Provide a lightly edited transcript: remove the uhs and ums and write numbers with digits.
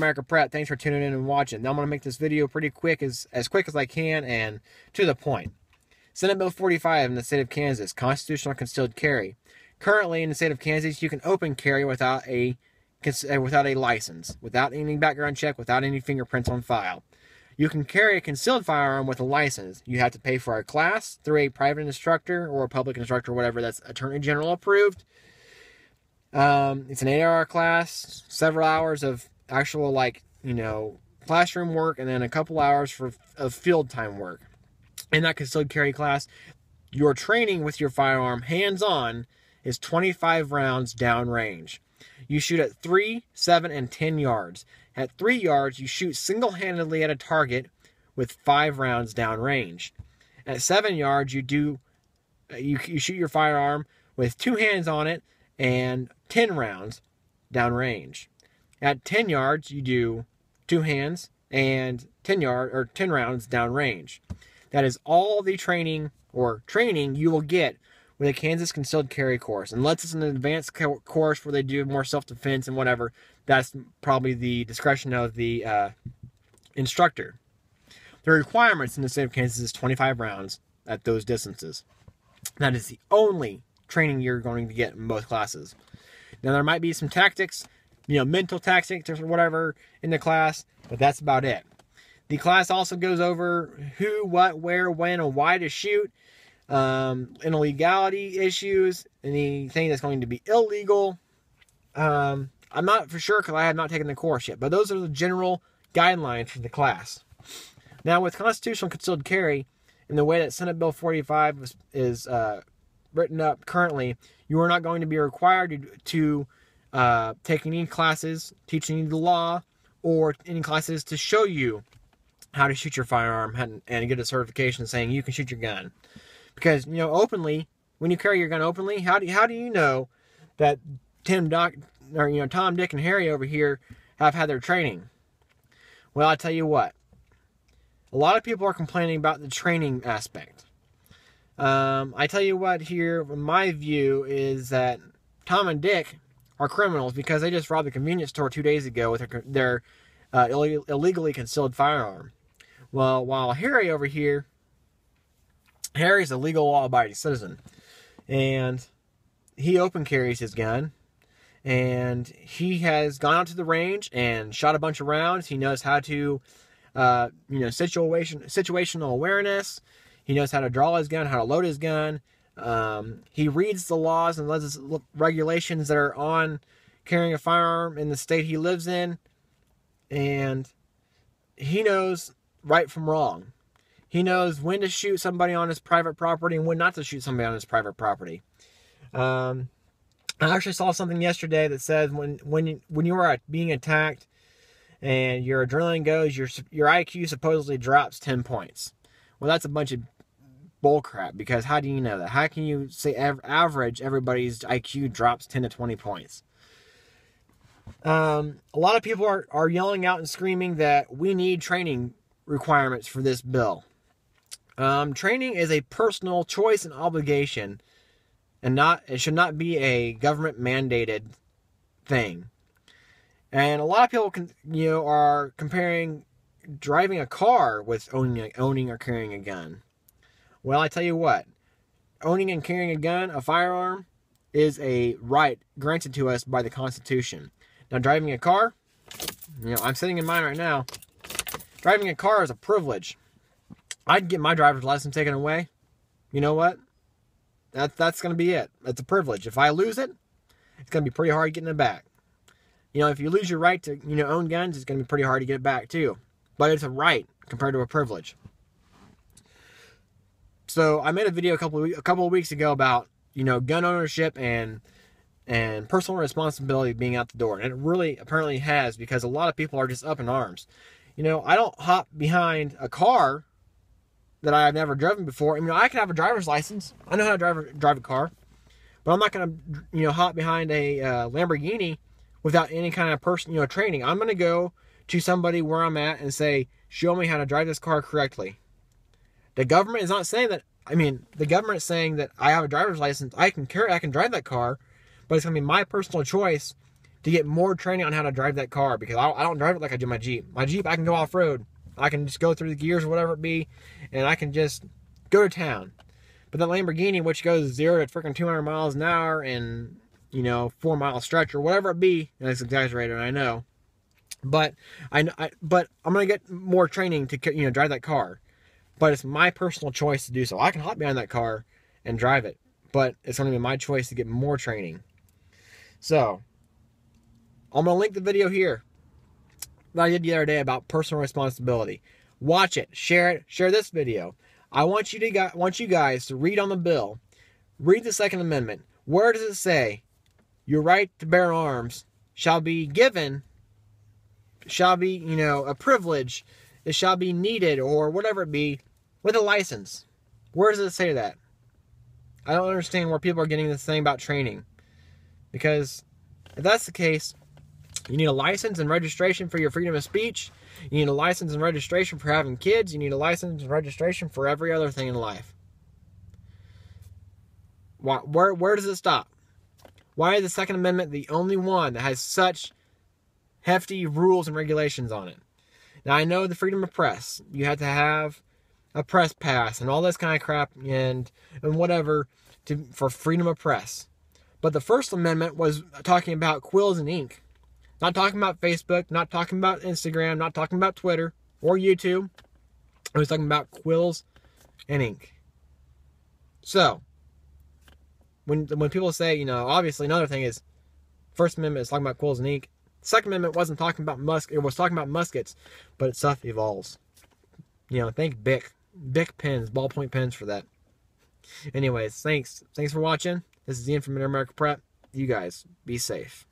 America Prep. Thanks for tuning in and watching. Now I'm going to make this video pretty quick, as quick as I can, and to the point. Senate Bill 45 in the state of Kansas, constitutional concealed carry. Currently in the state of Kansas, you can open carry without a license, without any background check, without any fingerprints on file. You can carry a concealed firearm with a license. You have to pay for a class through a private instructor or a public instructor, whatever, that's Attorney General approved. It's an 8-hour class, several hours of actual, classroom work, and then a couple hours of field time work. In that concealed carry class, your training with your firearm hands-on is 25 rounds downrange. You shoot at 3, 7, and 10 yards. At 3 yards, you shoot single-handedly at a target with 5 rounds downrange. At 7 yards, you shoot your firearm with 2 hands on it and 10 rounds downrange. At 10 yards, you do 2 hands and 10 rounds downrange. That is all the training you will get with a Kansas concealed carry course. Unless it's an advanced course where they do more self-defense and whatever, that's probably the discretion of the instructor. The requirements in the state of Kansas is 25 rounds at those distances. That is the only training you're going to get in both classes. Now, there might be some tactics, mental tactics or whatever in the class, but that's about it. The class also goes over who, what, where, when, and why to shoot, illegality issues, anything that's going to be illegal. I'm not for sure because I have not taken the course yet, but those are the general guidelines for the class. Now, with constitutional concealed carry, in the way that Senate Bill 45 is written up currently, you are not going to be required to take any classes teaching you the law or any classes to show you how to shoot your firearm and get a certification saying you can shoot your gun. Because, openly, when you carry your gun openly, how do you know that Tom, Dick, and Harry over here have had their training? Well, I tell you what. A lot of people are complaining about the training aspect. I tell you what here, my view is that Tom and Dick are criminals because they just robbed a convenience store 2 days ago with their illegally concealed firearm. Well, while Harry over here, Harry's a legal, law-abiding citizen, and he open carries his gun, and he has gone out to the range and shot a bunch of rounds. He knows how to, situational awareness. He knows how to draw his gun, how to load his gun. He reads the laws and regulations that are on carrying a firearm in the state he lives in, and he knows right from wrong. He knows when to shoot somebody on his private property and when not to shoot somebody on his private property. I actually saw something yesterday that says when you are being attacked and your adrenaline goes, your IQ supposedly drops 10 points. Well, that's a bunch of bullcrap, because how do you know that? How can you say average everybody's IQ drops 10 to 20 points? A lot of people are yelling out and screaming that we need training requirements for this bill. Training is a personal choice and obligation, and it should not be a government mandated thing. And a lot of people are comparing driving a car with owning or carrying a gun. Well, I tell you what, owning and carrying a gun, a firearm, is a right granted to us by the Constitution. Now, driving a car, I'm sitting in mine right now. Driving a car is a privilege. I'd get my driver's license taken away. You know what? That's going to be it. It's a privilege. If I lose it, it's going to be pretty hard getting it back. If you lose your right to, own guns, it's going to be pretty hard to get it back too. But it's a right compared to a privilege. So I made a video a couple of weeks ago about, gun ownership and personal responsibility being out the door. And it really apparently has, because a lot of people are just up in arms. I don't hop behind a car that I've never driven before. I can have a driver's license. I know how to drive a car. But I'm not going to, hop behind a Lamborghini without any kind of training. I'm going to go to somebody where I'm at and say, show me how to drive this car correctly. The government is not saying that. The government is saying that I have a driver's license. I can drive that car, but it's going to be my personal choice to get more training on how to drive that car, because I don't drive it like I do my Jeep. My Jeep, I can go off-road. I can just go through the gears or whatever it be, and I can just go to town. But that Lamborghini, which goes 0 to freaking 200 miles an hour in, 4-mile stretch or whatever it be, and it's exaggerated, I know. But but I'm gonna get more training to drive that car. But it's my personal choice to do so. I can hop behind that car and drive it, but it's gonna be my choice to get more training. So I'm gonna link the video here that I did the other day about personal responsibility. Watch it, share this video. I want you guys to read on the bill. Read the Second Amendment. Where does it say your right to bear arms shall be given, shall be, a privilege, it shall be needed, or whatever it be, with a license? Where does it say that? I don't understand where people are getting this thing about training. Because if that's the case, you need a license and registration for your freedom of speech. You need a license and registration for having kids. You need a license and registration for every other thing in life. Where does it stop? Why is the Second Amendment the only one that has such hefty rules and regulations on it? Now, I know the freedom of press. You have to have a press pass and all this kind of crap and whatever for freedom of press. But the First Amendment was talking about quills and ink. Not talking about Facebook, not talking about Instagram, not talking about Twitter or YouTube. It was talking about quills and ink. So, when people say, obviously another thing is, First Amendment is talking about quills and ink. Second Amendment wasn't talking about it was talking about muskets, but stuff evolves. Thank Bic pens, ballpoint pens for that. Anyways, thanks for watching. This is Ian from Mid-America Prep. You guys, be safe.